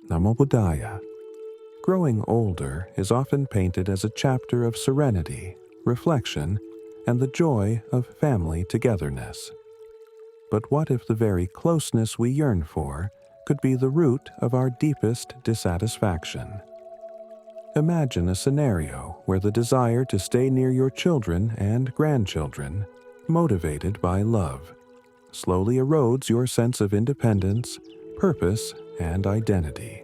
Namo Buddhaya. Growing older is often painted as a chapter of serenity, reflection, and the joy of family togetherness. But what if the very closeness we yearn for could be the root of our deepest dissatisfaction? Imagine a scenario where the desire to stay near your children and grandchildren, motivated by love, slowly erodes your sense of independence, purpose, and identity.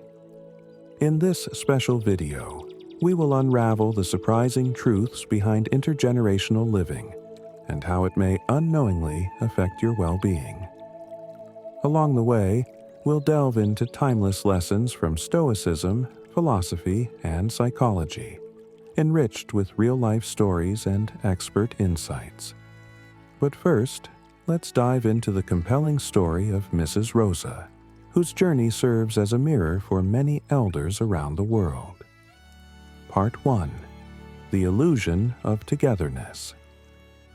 In this special video, we will unravel the surprising truths behind intergenerational living and how it may unknowingly affect your well-being. Along the way, we'll delve into timeless lessons from Stoicism, philosophy, and psychology, enriched with real-life stories and expert insights. But first, let's dive into the compelling story of Mrs. Rosa, whose journey serves as a mirror for many elders around the world. Part 1. The Illusion of Togetherness.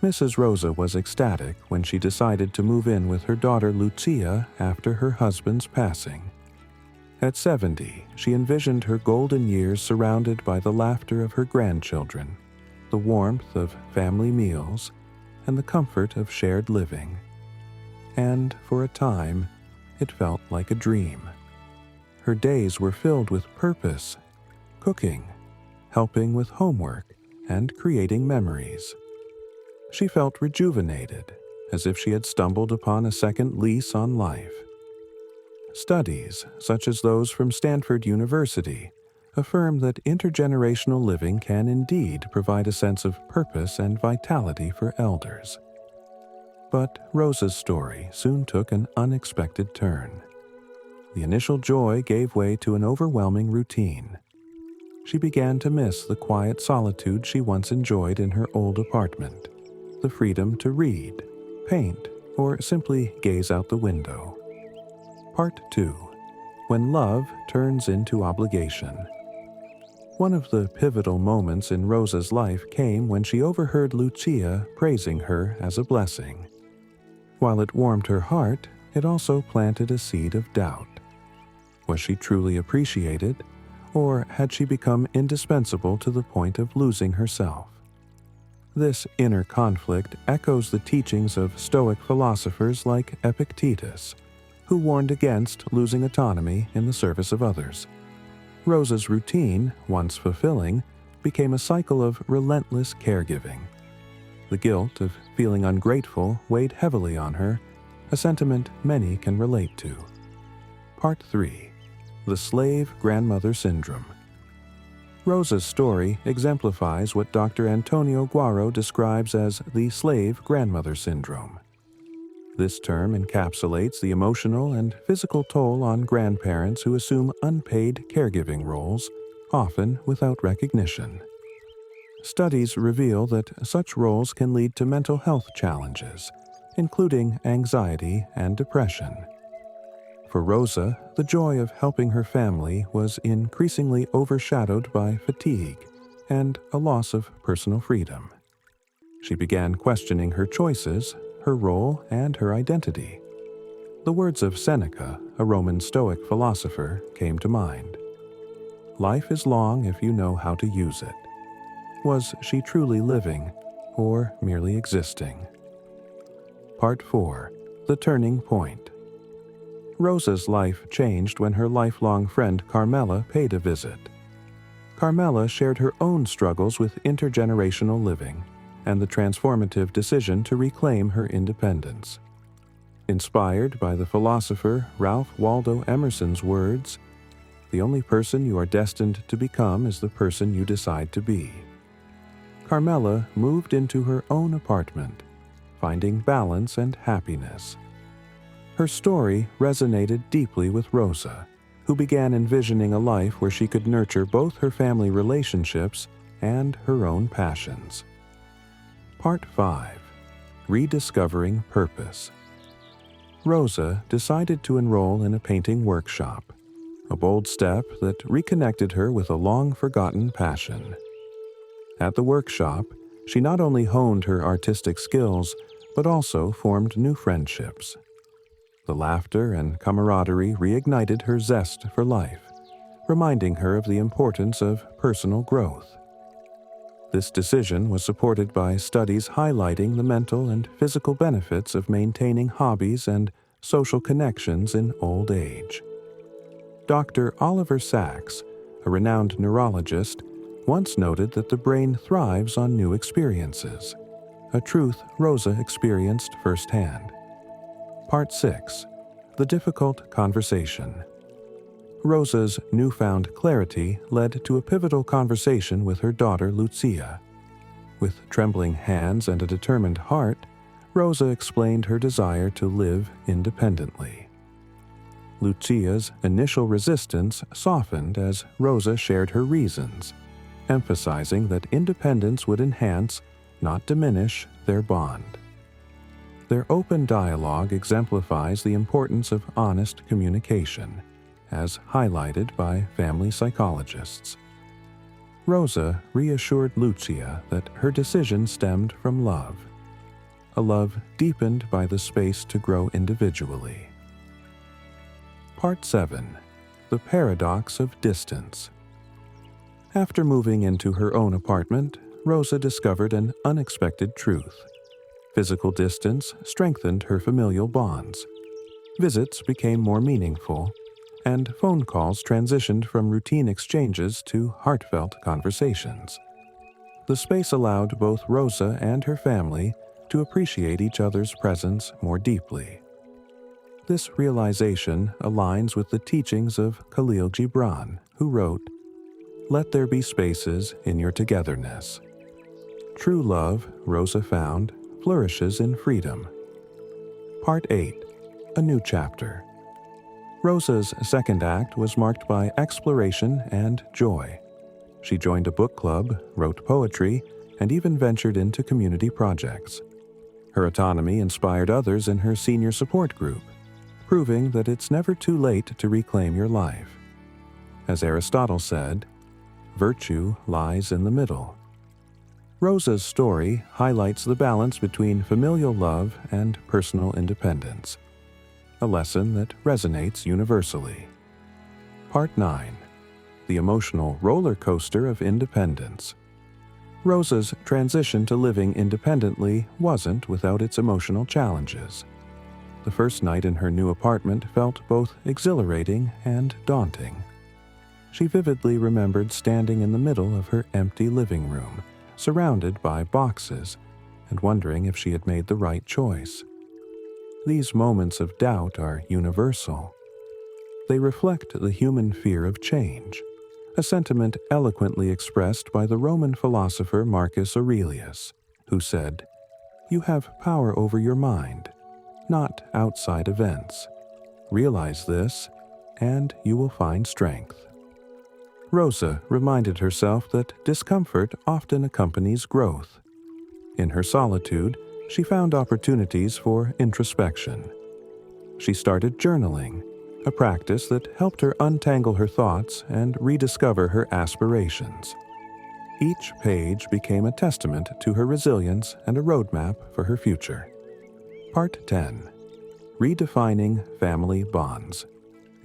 Mrs. Rosa was ecstatic when she decided to move in with her daughter Lucia after her husband's passing. At 70, she envisioned her golden years surrounded by the laughter of her grandchildren, the warmth of family meals, and the comfort of shared living. And, for a time, it felt like a dream. Her days were filled with purpose, cooking, helping with homework, and creating memories. She felt rejuvenated, as if she had stumbled upon a second lease on life. Studies, such as those from Stanford University, affirm that intergenerational living can indeed provide a sense of purpose and vitality for elders. But Rosa's story soon took an unexpected turn. The initial joy gave way to an overwhelming routine. She began to miss the quiet solitude she once enjoyed in her old apartment, the freedom to read, paint, or simply gaze out the window. Part 2. When Love Turns into Obligation. One of the pivotal moments in Rosa's life came when she overheard Lucia praising her as a blessing. While it warmed her heart, it also planted a seed of doubt. Was she truly appreciated, or had she become indispensable to the point of losing herself? This inner conflict echoes the teachings of Stoic philosophers like Epictetus, who warned against losing autonomy in the service of others. Rosa's routine, once fulfilling, became a cycle of relentless caregiving. The guilt of feeling ungrateful weighed heavily on her, a sentiment many can relate to. Part 3. The Slave Grandmother Syndrome. Rosa's story exemplifies what Dr. Antonio Guaro describes as the slave grandmother syndrome. This term encapsulates the emotional and physical toll on grandparents who assume unpaid caregiving roles, often without recognition. Studies reveal that such roles can lead to mental health challenges, including anxiety and depression. For Rosa, the joy of helping her family was increasingly overshadowed by fatigue and a loss of personal freedom. She began questioning her choices, her role, and her identity. The words of Seneca, a Roman Stoic philosopher, came to mind. Life is long if you know how to use it. Was she truly living, or merely existing? Part 4. The Turning Point. Rosa's life changed when her lifelong friend Carmela paid a visit. Carmela shared her own struggles with intergenerational living and the transformative decision to reclaim her independence. Inspired by the philosopher Ralph Waldo Emerson's words, "The only person you are destined to become is the person you decide to be," Carmela moved into her own apartment, finding balance and happiness. Her story resonated deeply with Rosa, who began envisioning a life where she could nurture both her family relationships and her own passions. Part 5. Rediscovering Purpose. Rosa decided to enroll in a painting workshop, a bold step that reconnected her with a long-forgotten passion. At the workshop, she not only honed her artistic skills, but also formed new friendships. The laughter and camaraderie reignited her zest for life, reminding her of the importance of personal growth. This decision was supported by studies highlighting the mental and physical benefits of maintaining hobbies and social connections in old age. Dr. Oliver Sacks, a renowned neurologist, once noted that the brain thrives on new experiences, a truth Rosa experienced firsthand. Part 6. The Difficult Conversation. Rosa's newfound clarity led to a pivotal conversation with her daughter Lucia. With trembling hands and a determined heart, Rosa explained her desire to live independently. Lucia's initial resistance softened as Rosa shared her reasons, emphasizing that independence would enhance, not diminish, their bond. Their open dialogue exemplifies the importance of honest communication, as highlighted by family psychologists. Rosa reassured Lucia that her decision stemmed from love, a love deepened by the space to grow individually. Part 7. The Paradox of Distance. After moving into her own apartment, Rosa discovered an unexpected truth. Physical distance strengthened her familial bonds. Visits became more meaningful, and phone calls transitioned from routine exchanges to heartfelt conversations. The space allowed both Rosa and her family to appreciate each other's presence more deeply. This realization aligns with the teachings of Khalil Gibran, who wrote, "Let there be spaces in your togetherness." True love, Rosa found, flourishes in freedom. Part 8. A New Chapter. Rosa's second act was marked by exploration and joy. She joined a book club, wrote poetry, and even ventured into community projects. Her autonomy inspired others in her senior support group, proving that it's never too late to reclaim your life. As Aristotle said, virtue lies in the middle. Rosa's story highlights the balance between familial love and personal independence, a lesson that resonates universally. Part 9. The Emotional Roller Coaster of Independence. Rosa's transition to living independently wasn't without its emotional challenges. The first night in her new apartment felt both exhilarating and daunting. She vividly remembered standing in the middle of her empty living room, surrounded by boxes, and wondering if she had made the right choice. These moments of doubt are universal. They reflect the human fear of change, a sentiment eloquently expressed by the Roman philosopher Marcus Aurelius, who said, "You have power over your mind, not outside events. Realize this, and you will find strength." Rosa reminded herself that discomfort often accompanies growth. In her solitude, she found opportunities for introspection. She started journaling, a practice that helped her untangle her thoughts and rediscover her aspirations. Each page became a testament to her resilience and a roadmap for her future. Part 10. Redefining Family Bonds.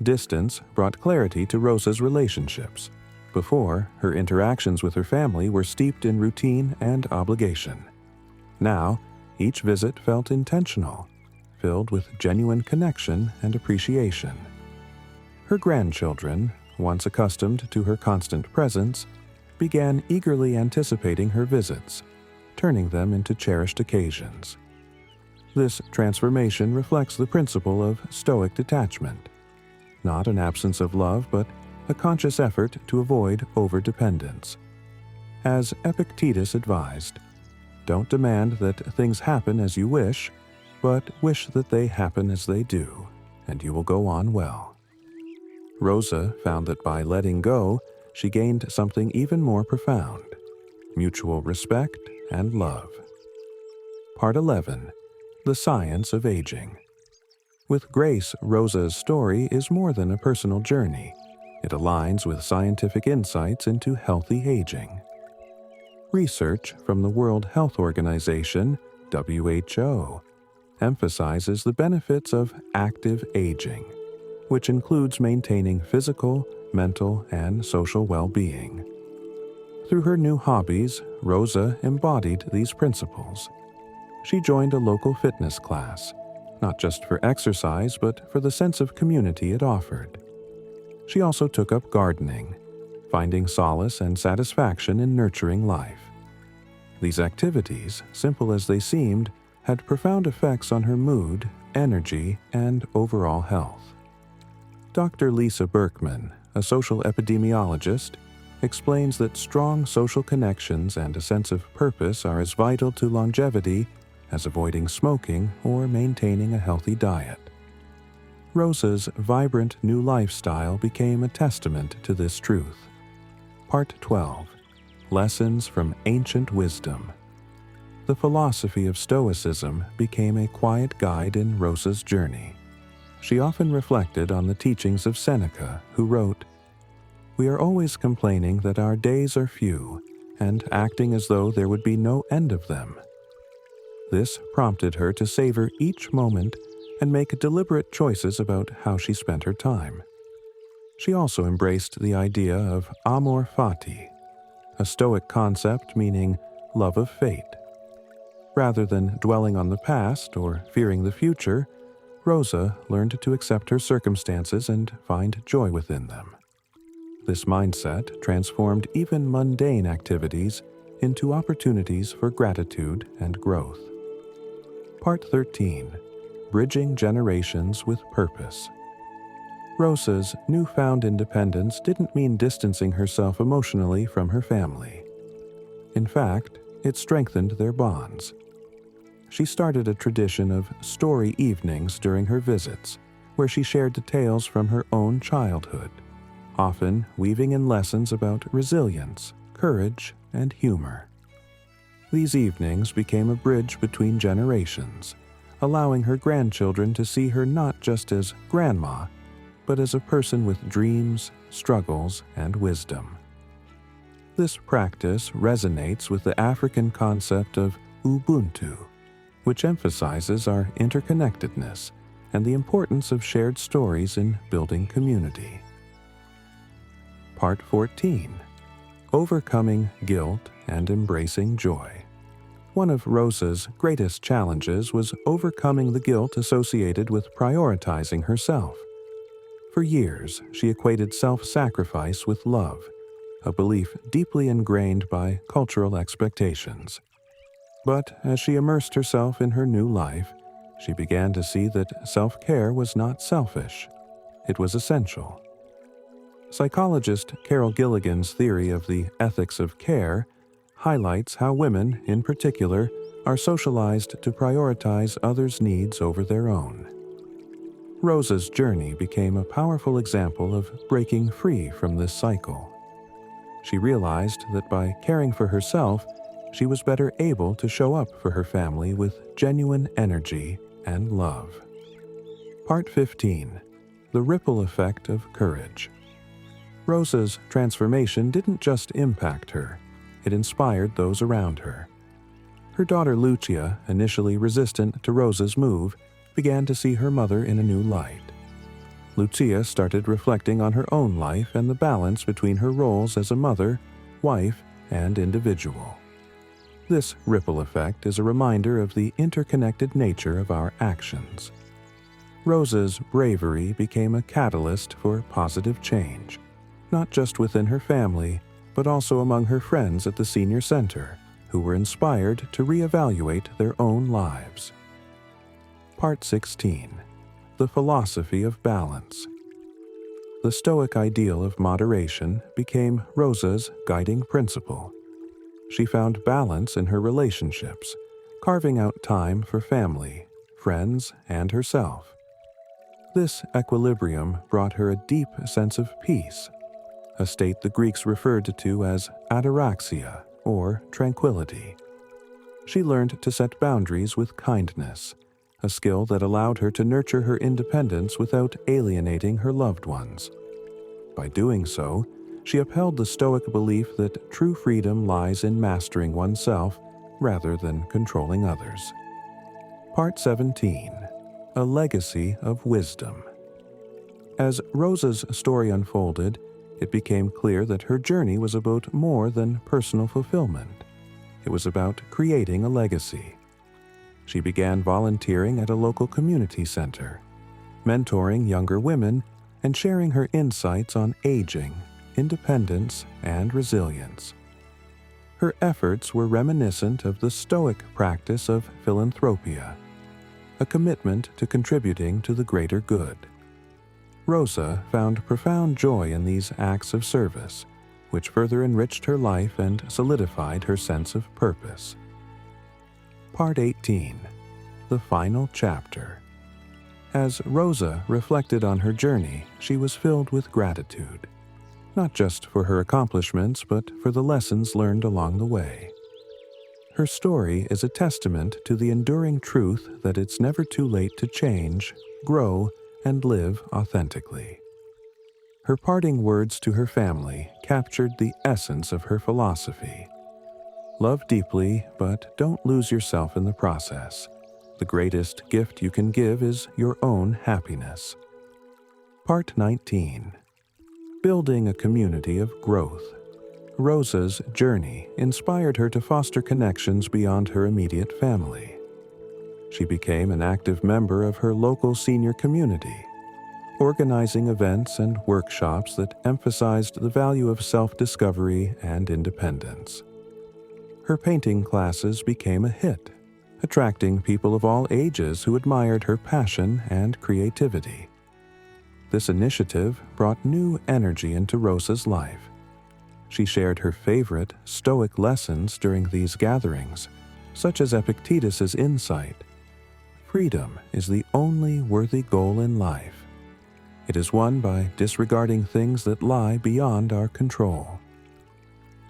Distance brought clarity to Rosa's relationships. Before, her interactions with her family were steeped in routine and obligation. Now, each visit felt intentional, filled with genuine connection and appreciation. Her grandchildren, once accustomed to her constant presence, began eagerly anticipating her visits, turning them into cherished occasions. This transformation reflects the principle of Stoic detachment, not an absence of love, but a conscious effort to avoid overdependence. As Epictetus advised, don't demand that things happen as you wish, but wish that they happen as they do, and you will go on well. Rosa found that by letting go, she gained something even more profound: mutual respect and love. Part 11. The Science of Aging. With grace, Rosa's story is more than a personal journey. It aligns with scientific insights into healthy aging. Research from the World Health Organization, WHO, emphasizes the benefits of active aging, which includes maintaining physical, mental, and social well-being. Through her new hobbies, Rosa embodied these principles. She joined a local fitness class, not just for exercise, but for the sense of community it offered. She also took up gardening, finding solace and satisfaction in nurturing life. These activities, simple as they seemed, had profound effects on her mood, energy, and overall health. Dr. Lisa Berkman, a social epidemiologist, explains that strong social connections and a sense of purpose are as vital to longevity as avoiding smoking or maintaining a healthy diet. Rosa's vibrant new lifestyle became a testament to this truth. Part 12. Lessons from Ancient Wisdom. The philosophy of Stoicism became a quiet guide in Rosa's journey. She often reflected on the teachings of Seneca, who wrote, "We are always complaining that our days are few, and acting as though there would be no end of them." This prompted her to savor each moment and make deliberate choices about how she spent her time. She also embraced the idea of amor fati, a Stoic concept meaning love of fate. Rather than dwelling on the past or fearing the future, Rosa learned to accept her circumstances and find joy within them. This mindset transformed even mundane activities into opportunities for gratitude and growth. Part 13. Bridging Generations with Purpose. Rosa's newfound independence didn't mean distancing herself emotionally from her family. In fact, it strengthened their bonds. She started a tradition of story evenings during her visits, where she shared tales from her own childhood, often weaving in lessons about resilience, courage, and humor. These evenings became a bridge between generations, allowing her grandchildren to see her not just as grandma, but as a person with dreams, struggles, and wisdom. This practice resonates with the African concept of Ubuntu, which emphasizes our interconnectedness and the importance of shared stories in building community. Part 14. Overcoming Guilt and Embracing Joy. One of Rosa's greatest challenges was overcoming the guilt associated with prioritizing herself. For years, she equated self-sacrifice with love, a belief deeply ingrained by cultural expectations. But as she immersed herself in her new life, she began to see that self-care was not selfish. It was essential. Psychologist Carol Gilligan's theory of the ethics of care highlights how women, in particular, are socialized to prioritize others' needs over their own. Rosa's journey became a powerful example of breaking free from this cycle. She realized that by caring for herself, she was better able to show up for her family with genuine energy and love. Part 15. The Ripple Effect of Courage. Rosa's transformation didn't just impact her, it inspired those around her. Her daughter Lucia, initially resistant to Rosa's move, began to see her mother in a new light. Lucia started reflecting on her own life and the balance between her roles as a mother, wife, and individual. This ripple effect is a reminder of the interconnected nature of our actions. Rosa's bravery became a catalyst for positive change, not just within her family, but also among her friends at the senior center, who were inspired to reevaluate their own lives. Part 16. The Philosophy of Balance. The Stoic ideal of moderation became Rosa's guiding principle. She found balance in her relationships, carving out time for family, friends, and herself. This equilibrium brought her a deep sense of peace, a state the Greeks referred to as ataraxia, or tranquility. She learned to set boundaries with kindness, a skill that allowed her to nurture her independence without alienating her loved ones. By doing so, she upheld the Stoic belief that true freedom lies in mastering oneself rather than controlling others. Part 17. A Legacy of Wisdom. As Rosa's story unfolded, it became clear that her journey was about more than personal fulfillment. It was about creating a legacy. She began volunteering at a local community center, mentoring younger women and sharing her insights on aging, independence, and resilience. Her efforts were reminiscent of the Stoic practice of philanthropia, a commitment to contributing to the greater good. Rosa found profound joy in these acts of service, which further enriched her life and solidified her sense of purpose. Part 18. The Final Chapter. As Rosa reflected on her journey, she was filled with gratitude, not just for her accomplishments, but for the lessons learned along the way. Her story is a testament to the enduring truth that it's never too late to change, grow, and live authentically. Her parting words to her family captured the essence of her philosophy. Love deeply, but don't lose yourself in the process. The greatest gift you can give is your own happiness. Part 19. Building a community of growth. Rosa's journey inspired her to foster connections beyond her immediate family. She became an active member of her local senior community, organizing events and workshops that emphasized the value of self-discovery and independence. Her painting classes became a hit, attracting people of all ages who admired her passion and creativity. This initiative brought new energy into Rosa's life. She shared her favorite Stoic lessons during these gatherings, such as Epictetus's insight: freedom is the only worthy goal in life. It is won by disregarding things that lie beyond our control.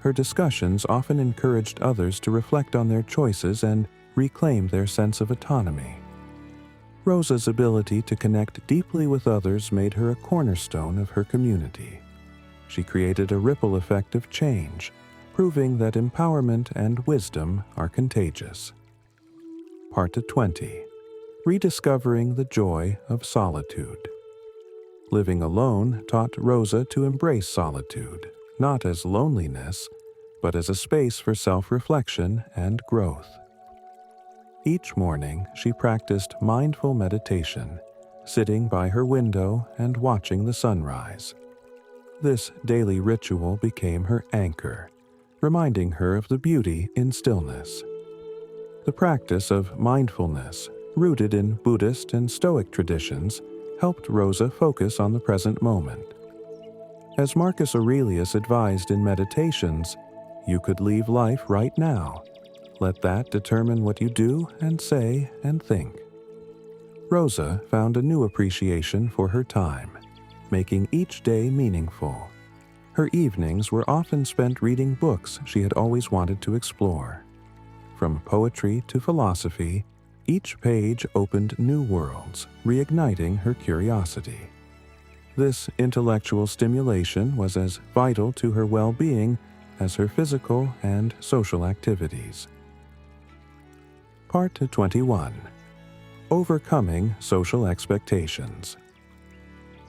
Her discussions often encouraged others to reflect on their choices and reclaim their sense of autonomy. Rosa's ability to connect deeply with others made her a cornerstone of her community. She created a ripple effect of change, proving that empowerment and wisdom are contagious. Part 20. Rediscovering the joy of solitude. Living alone taught Rosa to embrace solitude, not as loneliness, but as a space for self-reflection and growth. Each morning, she practiced mindful meditation, sitting by her window and watching the sunrise. This daily ritual became her anchor, reminding her of the beauty in stillness. The practice of mindfulness, rooted in Buddhist and Stoic traditions, helped Rosa focus on the present moment. As Marcus Aurelius advised in Meditations, you could leave life right now. Let that determine what you do and say and think. Rosa found a new appreciation for her time, making each day meaningful. Her evenings were often spent reading books she had always wanted to explore. From poetry to philosophy, each page opened new worlds, reigniting her curiosity. This intellectual stimulation was as vital to her well-being as her physical and social activities. Part 21. Overcoming social expectations.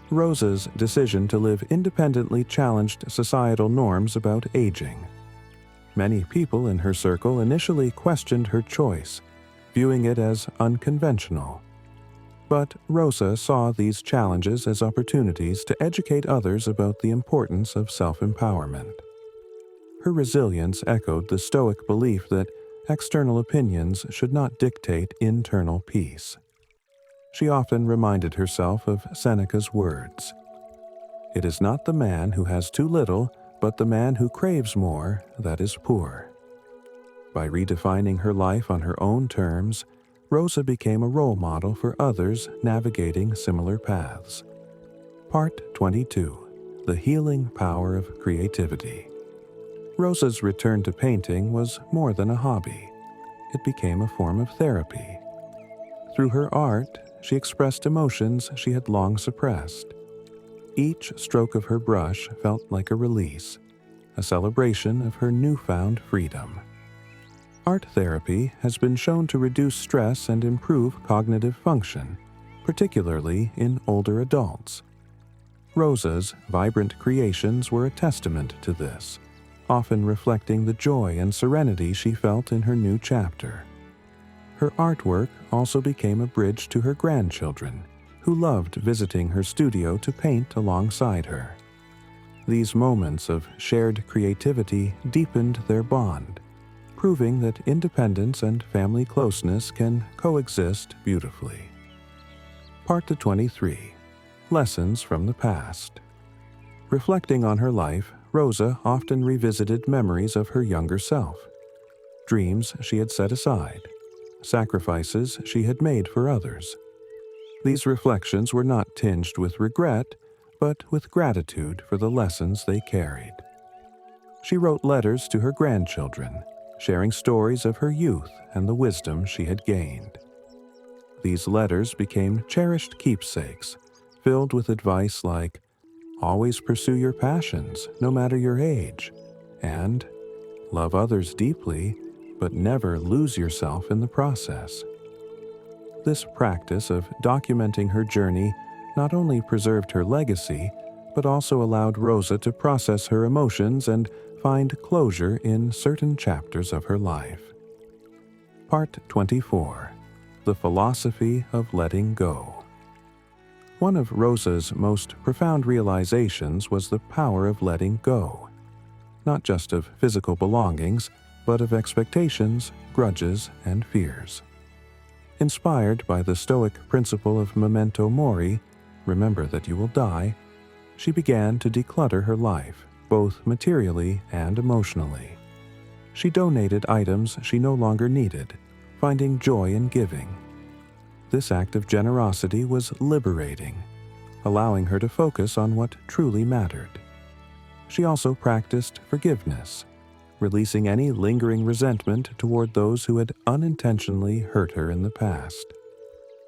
Rosa's decision to live independently challenged societal norms about aging. Many people in her circle initially questioned her choice, viewing it as unconventional. But Rosa saw these challenges as opportunities to educate others about the importance of self-empowerment. Her resilience echoed the Stoic belief that external opinions should not dictate internal peace. She often reminded herself of Seneca's words: "It is not the man who has too little, but the man who craves more that is poor." By redefining her life on her own terms, Rosa became a role model for others navigating similar paths. Part 22. The Healing Power of Creativity. Rosa's return to painting was more than a hobby. It became a form of therapy. Through her art, she expressed emotions she had long suppressed. Each stroke of her brush felt like a release, a celebration of her newfound freedom. Art therapy has been shown to reduce stress and improve cognitive function, particularly in older adults. Rosa's vibrant creations were a testament to this, often reflecting the joy and serenity she felt in her new chapter. Her artwork also became a bridge to her grandchildren, who loved visiting her studio to paint alongside her. These moments of shared creativity deepened their bond, proving that independence and family closeness can coexist beautifully. Part 23. Lessons from the Past. Reflecting on her life, Rosa often revisited memories of her younger self, dreams she had set aside, sacrifices she had made for others. These reflections were not tinged with regret, but with gratitude for the lessons they carried. She wrote letters to her grandchildren, sharing stories of her youth and the wisdom she had gained. These letters became cherished keepsakes, filled with advice like, "Always pursue your passions, no matter your age," and "Love others deeply, but never lose yourself in the process." This practice of documenting her journey not only preserved her legacy, but also allowed Rosa to process her emotions and find closure in certain chapters of her life. Part 24. The Philosophy of Letting Go. One of Rosa's most profound realizations was the power of letting go, not just of physical belongings, but of expectations, grudges, and fears. Inspired by the Stoic principle of memento mori, remember that you will die, she began to declutter her life, both materially and emotionally. She donated items she no longer needed, finding joy in giving. This act of generosity was liberating, allowing her to focus on what truly mattered. She also practiced forgiveness, releasing any lingering resentment toward those who had unintentionally hurt her in the past.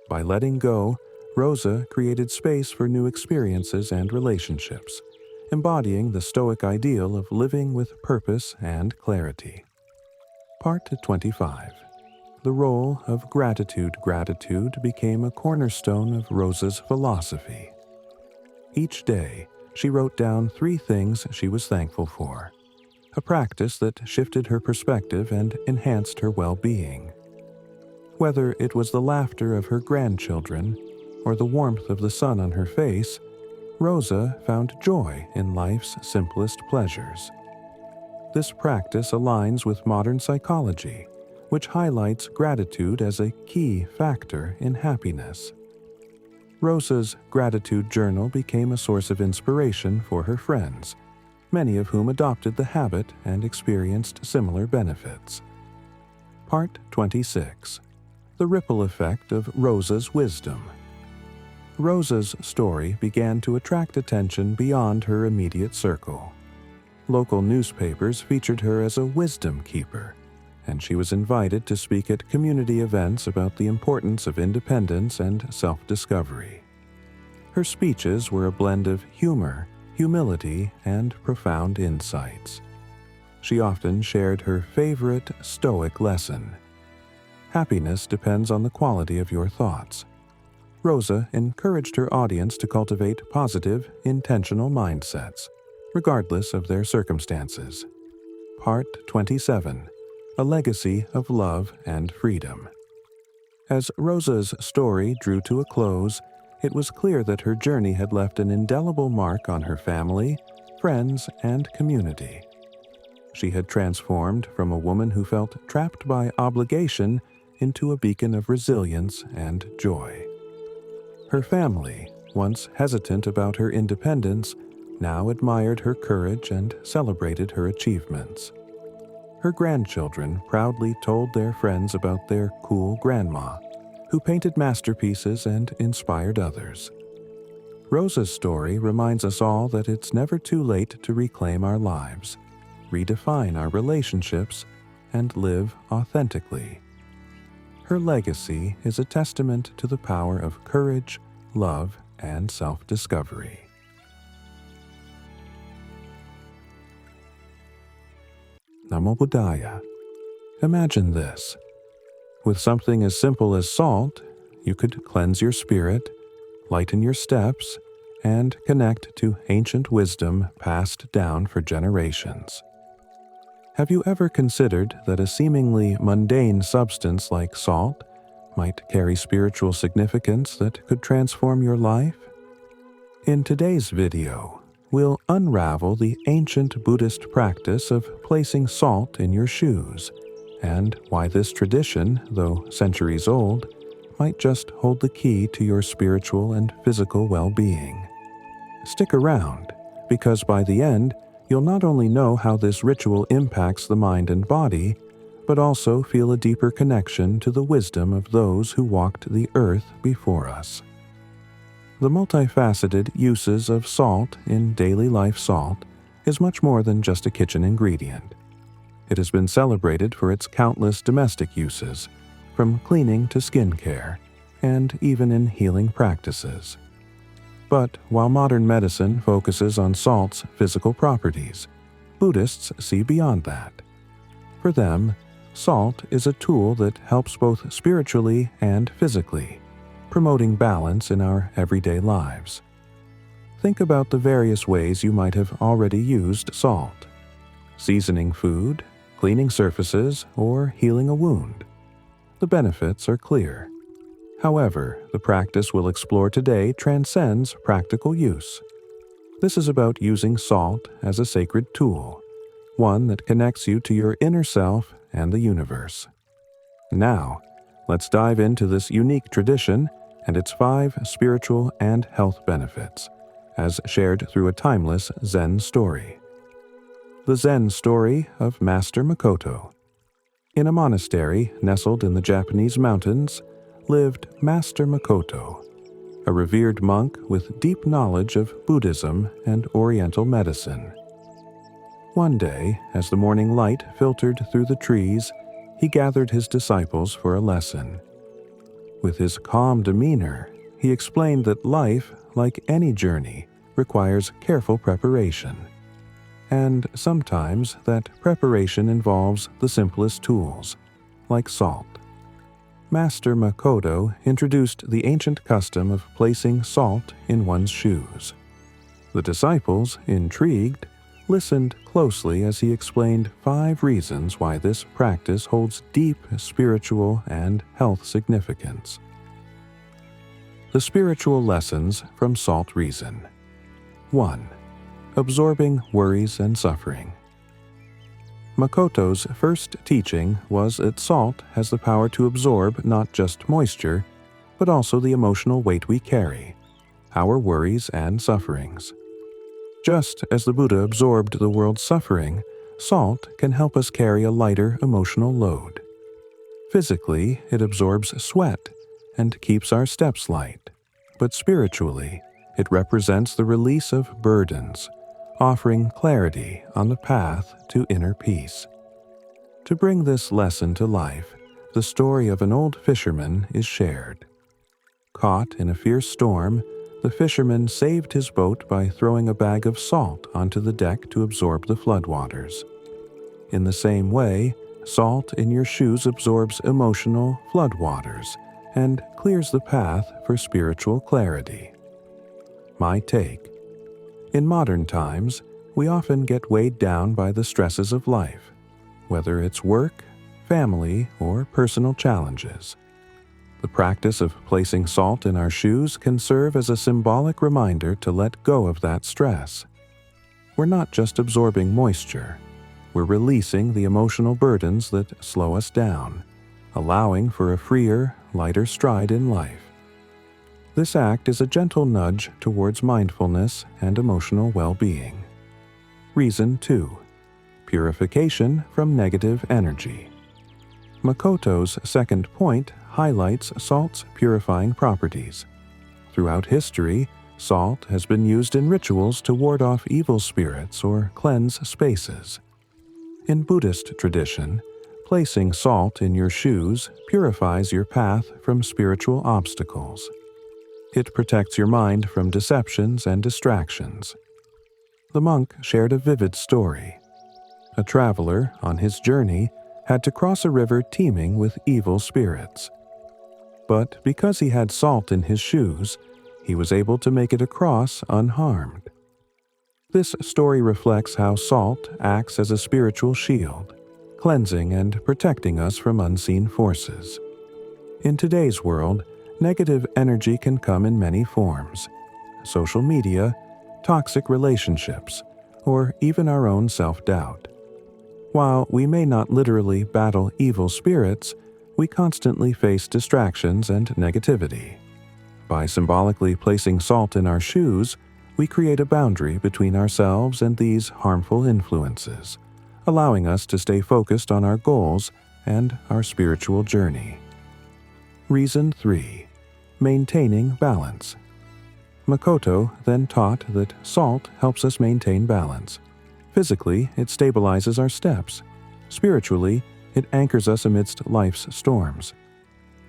By letting go, Rosa created space for new experiences and relationships, embodying the Stoic ideal of living with purpose and clarity. Part 25. The role of gratitude. Gratitude became a cornerstone of Rosa's philosophy. Each day, she wrote down 3 things she was thankful for, a practice that shifted her perspective and enhanced her well-being. Whether it was the laughter of her grandchildren or the warmth of the sun on her face, Rosa found joy in life's simplest pleasures. This practice aligns with modern psychology, which highlights gratitude as a key factor in happiness. Rosa's gratitude journal became a source of inspiration for her friends, many of whom adopted the habit and experienced similar benefits. Part 26. The ripple effect of Rosa's wisdom. Rosa's story began to attract attention beyond her immediate circle. Local newspapers featured her as a wisdom keeper, and she was invited to speak at community events about the importance of independence and self-discovery. Her speeches were a blend of humor, humility, and profound insights. She often shared her favorite Stoic lesson: happiness depends on the quality of your thoughts. Rosa encouraged her audience to cultivate positive, intentional mindsets, regardless of their circumstances. Part 27. A Legacy of Love and Freedom. As Rosa's story drew to a close, it was clear that her journey had left an indelible mark on her family, friends, and community. She had transformed from a woman who felt trapped by obligation into a beacon of resilience and joy. Her family, once hesitant about her independence, now admired her courage and celebrated her achievements. Her grandchildren proudly told their friends about their cool grandma, who painted masterpieces and inspired others. Rosa's story reminds us all that it's never too late to reclaim our lives, redefine our relationships, and live authentically. Her legacy is a testament to the power of courage, love, and self-discovery. Namo Buddhaya. Imagine this. With something as simple as salt, you could cleanse your spirit, lighten your steps, and connect to ancient wisdom passed down for generations. Have you ever considered that a seemingly mundane substance like salt might carry spiritual significance that could transform your life? In today's video, we'll unravel the ancient Buddhist practice of placing salt in your shoes, and why this tradition, though centuries old, might just hold the key to your spiritual and physical well-being. Stick around, because by the end, you'll not only know how this ritual impacts the mind and body, but also feel a deeper connection to the wisdom of those who walked the earth before us. The multifaceted uses of salt in daily life salt is much more than just a kitchen ingredient. It has been celebrated for its countless domestic uses, from cleaning to skincare, and even in healing practices. But while modern medicine focuses on salt's physical properties, Buddhists see beyond that. For them, salt is a tool that helps both spiritually and physically, promoting balance in our everyday lives. Think about the various ways you might have already used salt: seasoning food, cleaning surfaces, or healing a wound. The benefits are clear. However, the practice we'll explore today transcends practical use. This is about using salt as a sacred tool, one that connects you to your inner self and the universe. Now, let's dive into this unique tradition and its 5 spiritual and health benefits, as shared through a timeless Zen story. The Zen story of Master Makoto. In a monastery nestled in the Japanese mountains lived Master Makoto, a revered monk with deep knowledge of Buddhism and Oriental medicine. One day, as the morning light filtered through the trees, he gathered his disciples for a lesson. With his calm demeanor, he explained that life, like any journey, requires careful preparation, and sometimes that preparation involves the simplest tools, like salt. Master Makoto introduced the ancient custom of placing salt in one's shoes. The disciples, intrigued, listened closely as he explained 5 reasons why this practice holds deep spiritual and health significance. The spiritual lessons from Salt Reason. 1. Absorbing worries and suffering. Makoto's first teaching was that salt has the power to absorb not just moisture, but also the emotional weight we carry, our worries and sufferings. Just as the Buddha absorbed the world's suffering, salt can help us carry a lighter emotional load. Physically, it absorbs sweat and keeps our steps light, but spiritually, it represents the release of burdens, offering clarity on the path to inner peace. To bring this lesson to life, the story of an old fisherman is shared. Caught in a fierce storm, the fisherman saved his boat by throwing a bag of salt onto the deck to absorb the floodwaters. In the same way, salt in your shoes absorbs emotional floodwaters and clears the path for spiritual clarity. My take. In modern times, we often get weighed down by the stresses of life, whether it's work, family, or personal challenges. The practice of placing salt in our shoes can serve as a symbolic reminder to let go of that stress. We're not just absorbing moisture, we're releasing the emotional burdens that slow us down, allowing for a freer, lighter stride in life. This act is a gentle nudge towards mindfulness and emotional well-being. Reason 2. Purification from negative energy. Makoto's second point highlights salt's purifying properties. Throughout history, salt has been used in rituals to ward off evil spirits or cleanse spaces. In Buddhist tradition, placing salt in your shoes purifies your path from spiritual obstacles. It protects your mind from deceptions and distractions. The monk shared a vivid story. A traveler, on his journey, had to cross a river teeming with evil spirits. But because he had salt in his shoes, he was able to make it across unharmed. This story reflects how salt acts as a spiritual shield, cleansing and protecting us from unseen forces. In today's world, negative energy can come in many forms: social media, toxic relationships, or even our own self-doubt. While we may not literally battle evil spirits, we constantly face distractions and negativity. By symbolically placing salt in our shoes, we create a boundary between ourselves and these harmful influences, allowing us to stay focused on our goals and our spiritual journey. Reason 3. Maintaining balance. Makoto then taught that salt helps us maintain balance. Physically, it stabilizes our steps. Spiritually, it anchors us amidst life's storms.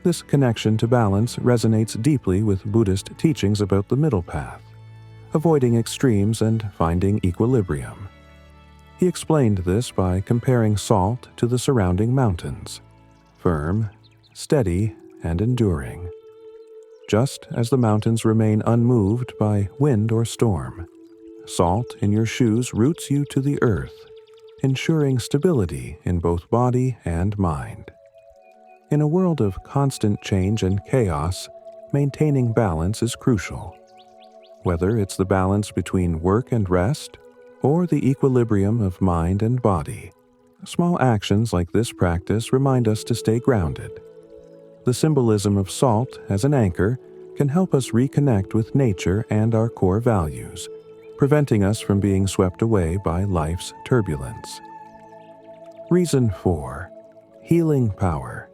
This connection to balance resonates deeply with Buddhist teachings about the middle path, avoiding extremes and finding equilibrium. He explained this by comparing salt to the surrounding mountains: firm, steady, and enduring. Just as the mountains remain unmoved by wind or storm, salt in your shoes roots you to the earth, ensuring stability in both body and mind. In a world of constant change and chaos, maintaining balance is crucial. Whether it's the balance between work and rest, or the equilibrium of mind and body, small actions like this practice remind us to stay grounded. The symbolism of salt as an anchor can help us reconnect with nature and our core values, preventing us from being swept away by life's turbulence. Reason 4. Healing power.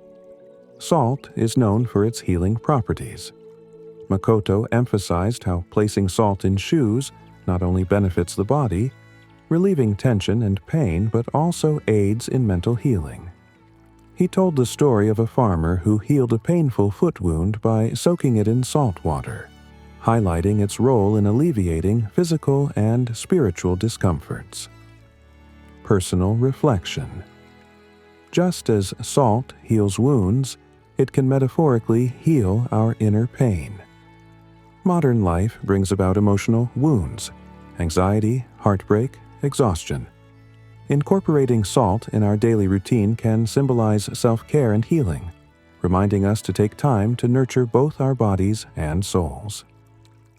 Salt is known for its healing properties. Makoto emphasized how placing salt in shoes not only benefits the body, relieving tension and pain, but also aids in mental healing. He told the story of a farmer who healed a painful foot wound by soaking it in salt water, highlighting its role in alleviating physical and spiritual discomforts. Personal reflection. Just as salt heals wounds, it can metaphorically heal our inner pain. Modern life brings about emotional wounds: anxiety, heartbreak, exhaustion. Incorporating salt in our daily routine can symbolize self-care and healing, reminding us to take time to nurture both our bodies and souls.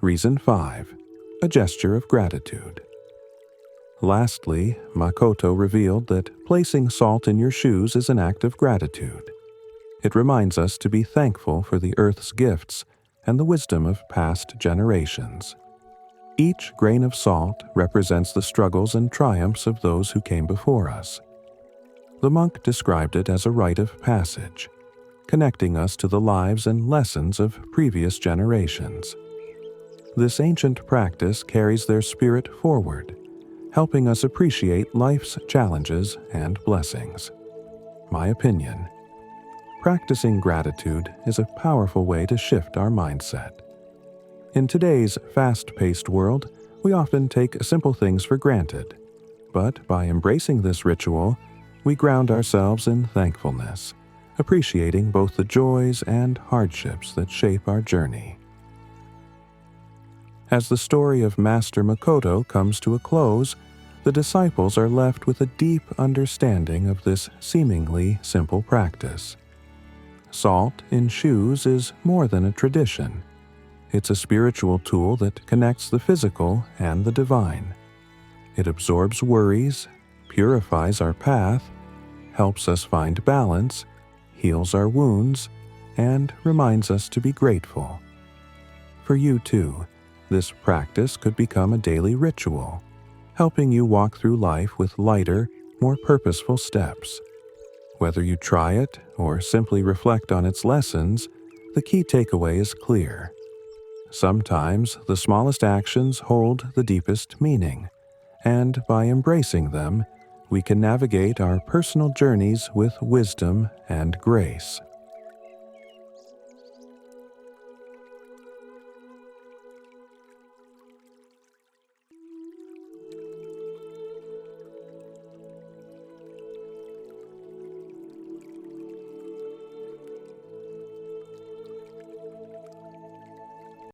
Reason 5. A gesture of gratitude. Lastly, Makoto revealed that placing salt in your shoes is an act of gratitude. It reminds us to be thankful for the earth's gifts and the wisdom of past generations. Each grain of salt represents the struggles and triumphs of those who came before us. The monk described it as a rite of passage, connecting us to the lives and lessons of previous generations. This ancient practice carries their spirit forward, helping us appreciate life's challenges and blessings. My opinion: practicing gratitude is a powerful way to shift our mindset. In today's fast-paced world, we often take simple things for granted, but by embracing this ritual, we ground ourselves in thankfulness, appreciating both the joys and hardships that shape our journey. As the story of Master Makoto comes to a close, the disciples are left with a deep understanding of this seemingly simple practice. Salt in shoes is more than a tradition. It's a spiritual tool that connects the physical and the divine. It absorbs worries, purifies our path, helps us find balance, heals our wounds, and reminds us to be grateful. For you too, this practice could become a daily ritual, helping you walk through life with lighter, more purposeful steps. Whether you try it or simply reflect on its lessons, the key takeaway is clear. Sometimes the smallest actions hold the deepest meaning, and by embracing them, we can navigate our personal journeys with wisdom and grace.